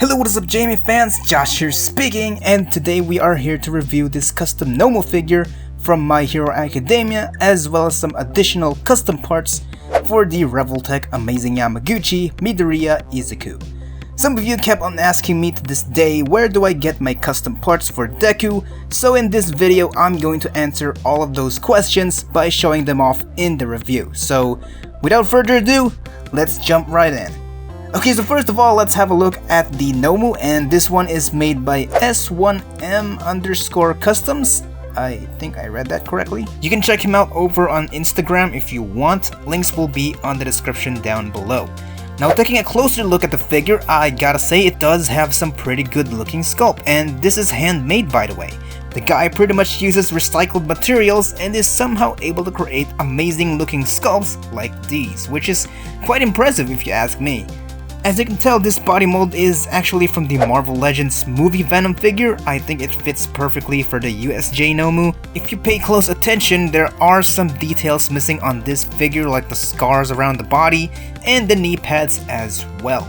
Hello, what is up JMA fans, Josh here speaking, and today we are here to review this custom Nomu figure from My Hero Academia, as well as some additional custom parts for the Revoltech Amazing Yamaguchi Midoriya Izuku. Some of you kept on asking me to this day, where do I get my custom parts for Deku? So in this video, I'm going to answer all of those questions by showing them off in the review. So without further ado, let's jump right in. Okay, so first of all, let's have a look at the Nomu, and this one is made by S1M_customs. I think I read that correctly. You can check him out over on Instagram if you want. Links will be on the description down below. Now, taking a closer look at the figure, I gotta say it does have some pretty good looking sculpt, and this is handmade, by the way. The guy pretty much uses recycled materials and is somehow able to create amazing looking sculpts like these, which is quite impressive if you ask me. As you can tell, this body mold is actually from the Marvel Legends movie Venom figure. I think it fits perfectly for the USJ Nomu. If you pay close attention, there are some details missing on this figure, like the scars around the body and the knee pads as well.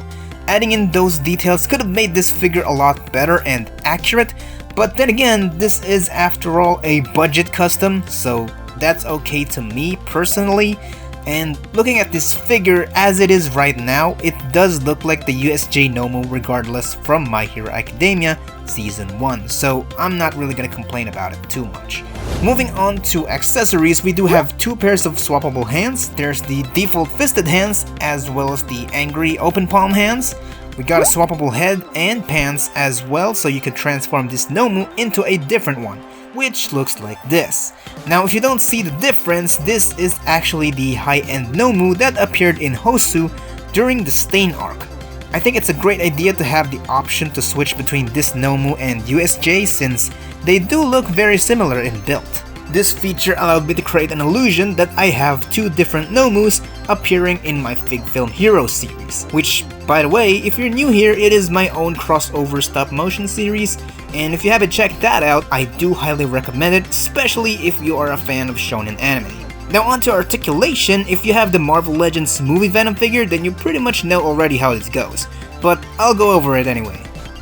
Adding in those details could have made this figure a lot better and accurate, but then again, this is after all a budget custom, so that's okay to me personally. And looking at this figure as it is right now, it does look like the USJ Nomu regardless from My Hero Academia Season 1, so I'm not really gonna complain about it too much. Moving on to accessories, we do have two pairs of swappable hands. There's the default fisted hands as well as the angry open palm hands. We got a swappable head and pants as well, so you can transform this Nomu into a different one, which looks like this. Now, if you don't see the difference, this is actually the high-end Nomu that appeared in Hosu during the Stain arc. I think it's a great idea to have the option to switch between this Nomu and USJ, since they do look very similar in build. This feature allowed me to create an illusion that I have two different Nomus appearing in my Fig Film Hero series, which, by the way, if you're new here, it is my own crossover stop-motion series, and if you haven't checked that out, I do highly recommend it, especially if you are a fan of shonen anime. Now onto articulation. If you have the Marvel Legends movie Venom figure, then you pretty much know already how this goes, but I'll go over it anyway.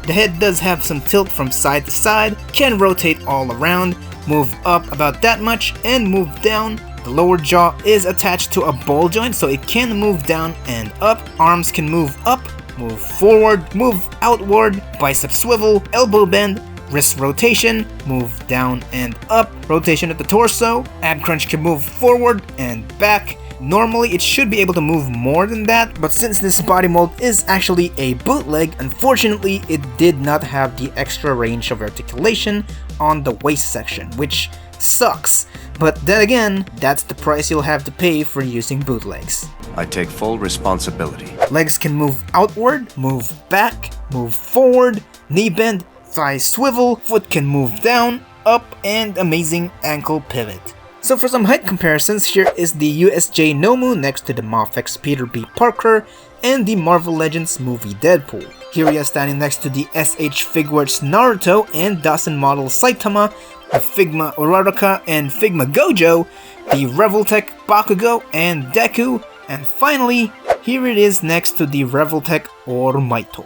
The head does have some tilt from side to side, can rotate all around, move up about that much, and move down. The lower jaw is attached to a ball joint, so it can move down and up. Arms can move up, move forward, move outward, bicep swivel, elbow bend, wrist rotation, move down and up, rotation at the torso, ab crunch can move forward and back. Normally it should be able to move more than that, but since this body mold is actually a bootleg, unfortunately it did not have the extra range of articulation on the waist section, which sucks. But then again, that's the price you'll have to pay for using bootlegs. I take full responsibility. Legs can move outward, move back, move forward, knee bend, thigh swivel, foot can move down, up, and amazing ankle pivot. So for some height comparisons, here is the USJ Nomu next to the Mafex Peter B. Parker and the Marvel Legends movie Deadpool. Kiryu standing next to the SH Figworks Naruto and Dasen model Saitama, the Figma Uraraka and Figma Gojo, the Revoltech Bakugo and Deku, and finally, here it is next to the Revoltech Ormaito.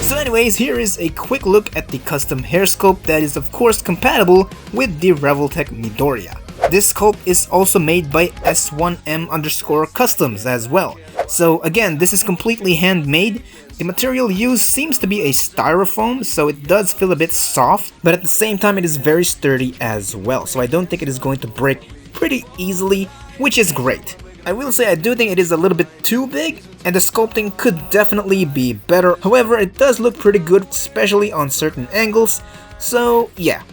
So anyways, here is a quick look at the custom hair sculpt that is of course compatible with the Revoltech Midoriya. This sculpt is also made by S1M_customs as well. So again, this is completely handmade. The material used seems to be a styrofoam, so it does feel a bit soft, but at the same time it is very sturdy as well, so I don't think it is going to break pretty easily, which is great. I will say I do think it is a little bit too big, and the sculpting could definitely be better. However, it does look pretty good, especially on certain angles, so yeah.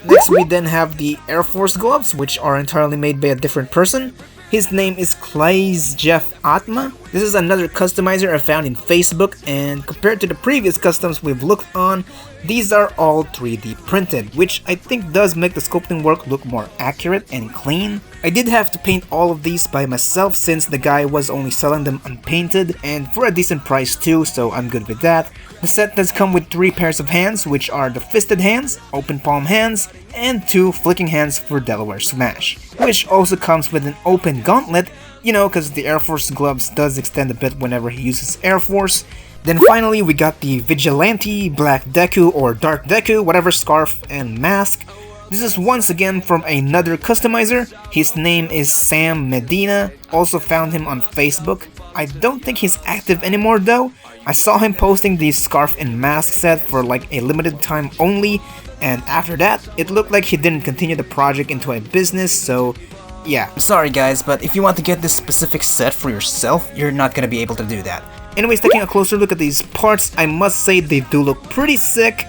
Next we then have the Air Force gloves, which are entirely made by a different person. His name is Cleize Atma. This is another customizer I found in Facebook, and compared to the previous customs we've looked on, these are all 3D printed, which I think does make the sculpting work look more accurate and clean. I did have to paint all of these by myself since the guy was only selling them unpainted and for a decent price too, so I'm good with that. The set does come with 3 pairs of hands, which are the fisted hands, open palm hands, and 2 flicking hands for Delaware Smash, which also comes with an open gauntlet, you know, cause the Air Force gloves does extend a bit whenever he uses Air Force. Then finally we got the Vigilante, Black Deku or Dark Deku, whatever scarf and mask. This is once again from another customizer. His name is Sam Medina, also found him on Facebook. I don't think he's active anymore though. I saw him posting the scarf and mask set for like a limited time only, and after that, it looked like he didn't continue the project into a business, so yeah. I'm sorry guys, but if you want to get this specific set for yourself, you're not gonna be able to do that. Anyways, taking a closer look at these parts, I must say they do look pretty sick.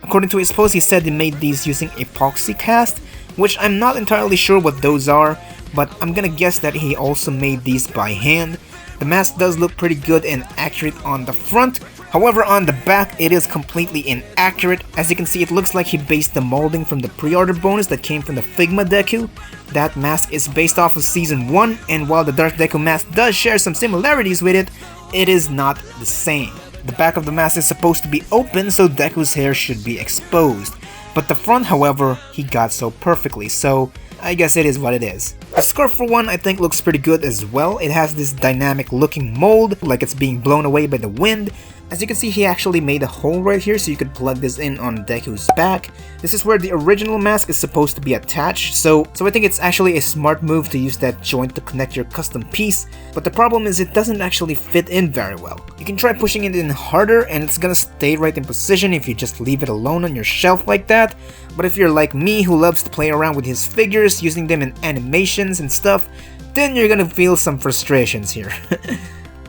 According to his post, he said he made these using epoxy cast, which I'm not entirely sure what those are, but I'm gonna guess that he also made these by hand. The mask does look pretty good and accurate on the front, however on the back it is completely inaccurate. As you can see, it looks like he based the molding from the pre-order bonus that came from the Figma Deku. That mask is based off of Season 1, and while the Dark Deku mask does share some similarities with it, it is not the same. The back of the mask is supposed to be open, so Deku's hair should be exposed. But the front, however, he got so perfectly, so I guess it is what it is. The scarf for one I think looks pretty good as well. It has this dynamic looking mold, like it's being blown away by the wind. As you can see, he actually made a hole right here so you could plug this in on Deku's back. This is where the original mask is supposed to be attached, so I think it's actually a smart move to use that joint to connect your custom piece, but the problem is it doesn't actually fit in very well. You can try pushing it in harder and it's gonna stay right in position if you just leave it alone on your shelf like that, but if you're like me who loves to play around with his figures, using them in animations and stuff, then you're gonna feel some frustrations here.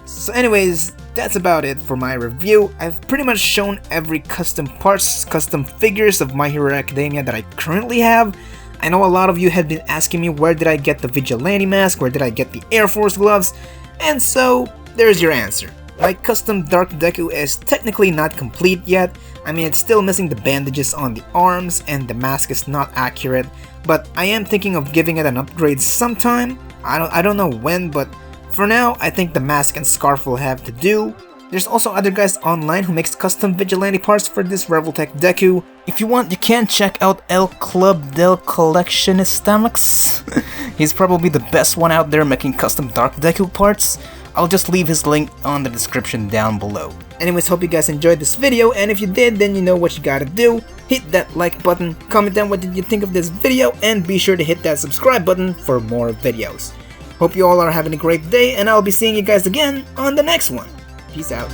So anyways, that's about it for my review. I've pretty much shown every custom parts, custom figures of My Hero Academia that I currently have. I know a lot of you had been asking me where did I get the Vigilante mask, where did I get the Air Force gloves, and so there's your answer. My custom Dark Deku is technically not complete yet. I mean, it's still missing the bandages on the arms and the mask is not accurate, but I am thinking of giving it an upgrade sometime. I don't know when, but for now, I think the mask and scarf will have to do. There's also other guys online who makes custom Vigilante parts for this Revoltech Deku. If you want, you can check out El Club del Coleccionistas. He's probably the best one out there making custom Dark Deku parts. I'll just leave his link on the description down below. Anyways, hope you guys enjoyed this video, and if you did, then you know what you gotta do. Hit that like button, comment down what did you think of this video, and be sure to hit that subscribe button for more videos. Hope you all are having a great day, and I'll be seeing you guys again on the next one. Peace out.